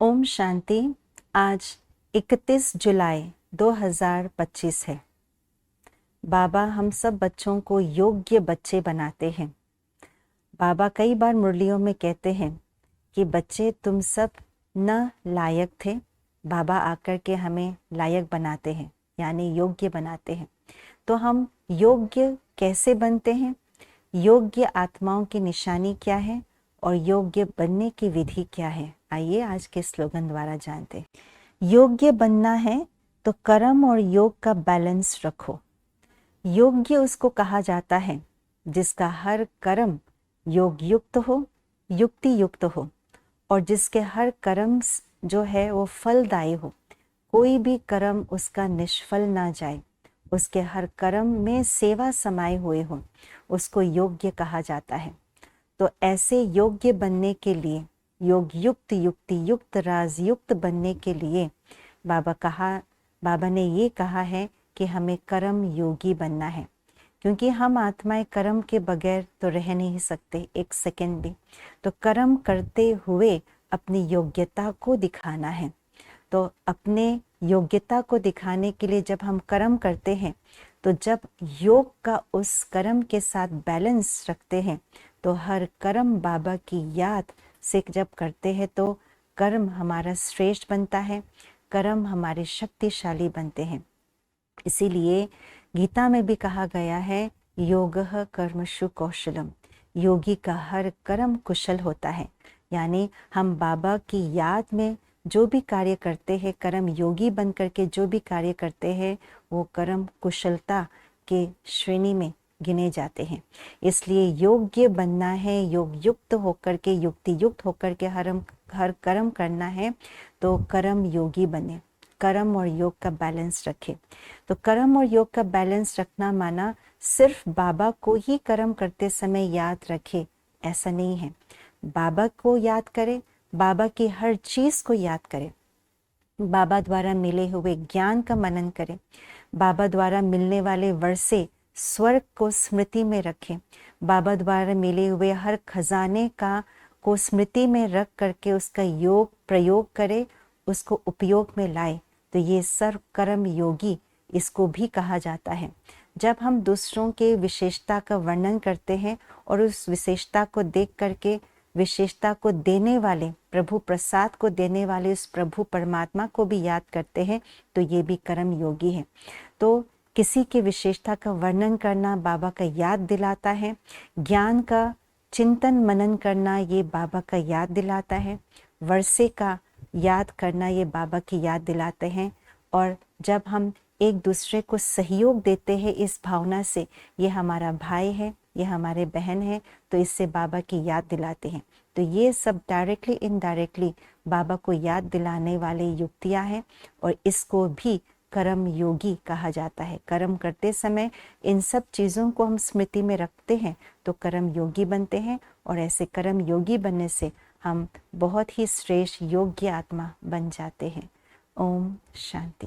ओम शांति। आज 31 जुलाई 2025 है। बाबा हम सब बच्चों को योग्य बच्चे बनाते हैं। बाबा कई बार मुरलियों में कहते हैं कि बच्चे तुम सब न लायक थे, बाबा आकर के हमें लायक बनाते हैं, यानी योग्य बनाते हैं। तो हम योग्य कैसे बनते हैं? योग्य आत्माओं की निशानी क्या है और योग्य बनने की विधि क्या है? आइए आज के स्लोगन द्वारा जानते हैं। योग्य बनना है तो कर्म और योग का बैलेंस रखो। योग्य उसको कहा जाता है जिसका हर कर्म योग युक्त हो, युक्ति युक्त हो, और जिसके हर कर्म जो है वो फलदायी हो। कोई भी कर्म उसका निष्फल ना जाए, उसके हर कर्म में सेवा समाये हुए हो, उसको योग्य कहा जाता है। तो ऐसे योग्य बनने के लिए, योग युक्त, युक्ति युक्त, राजयुक्त बनने के लिए बाबा ने ये कहा है कि हमें कर्म योगी बनना है, क्योंकि हम आत्माएं कर्म के बगैर तो रह नहीं सकते एक सेकंड भी। तो कर्म करते हुए अपनी योग्यता को दिखाना है। तो अपने योग्यता को दिखाने के लिए जब हम कर्म करते हैं, तो जब योग का उस कर्म के साथ बैलेंस रखते हैं, तो हर कर्म बाबा की याद से जब करते हैं तो कर्म हमारा श्रेष्ठ बनता है, कर्म हमारे शक्तिशाली बनते हैं। इसीलिए गीता में भी कहा गया है, योगः कर्मसु कौशलम, योगी का हर कर्म कुशल होता है। यानी हम बाबा की याद में जो भी कार्य करते हैं, कर्म योगी बन करके जो भी कार्य करते हैं, वो कर्म कुशलता के श्रेणी में गिने जाते हैं। इसलिए योग्य बनना है, योग युक्त होकर के, युक्ति युक्त होकर के हर कर्म करना है, तो कर्म योगी बने, कर्म और योग का बैलेंस रखे। तो कर्म और योग का बैलेंस रखना माना सिर्फ बाबा को ही कर्म करते समय याद रखे, ऐसा नहीं है। बाबा को याद करें, बाबा की हर चीज को याद करें, बाबा द्वारा मिले हुए ज्ञान का मनन करें, बाबा द्वारा मिलने वाले वर्षे स्वर्ग को स्मृति में रखें, बाबा द्वारा मिले हुए हर खजाने को स्मृति में रख करके उसका योग प्रयोग करे, उसको उपयोग में लाए। तो ये सर्व कर्म योगी इसको भी कहा जाता है। जब हम दूसरों के विशेषता का वर्णन करते हैं और उस विशेषता को देख करके विशेषता को देने वाले, प्रभु प्रसाद को देने वाले उस प्रभु परमात्मा को भी याद करते हैं, तो ये भी कर्म योगी है। तो किसी की विशेषता का वर्णन करना बाबा का याद दिलाता है, ज्ञान का चिंतन मनन करना ये बाबा का याद दिलाता है, वर्षे का याद करना ये बाबा की याद दिलाते हैं। और जब हम एक दूसरे को सहयोग देते हैं इस भावना से, ये हमारा भाई है, ये हमारे बहन है, तो इससे बाबा की याद दिलाते हैं। तो ये सब डायरेक्टली इनडायरेक्टली बाबा को याद दिलाने वाले युक्तियां हैं, और इसको भी कर्म योगी कहा जाता है। कर्म करते समय इन सब चीज़ों को हम स्मृति में रखते हैं तो कर्म योगी बनते हैं, और ऐसे कर्म योगी बनने से हम बहुत ही श्रेष्ठ योग्य आत्मा बन जाते हैं। ओम शांति।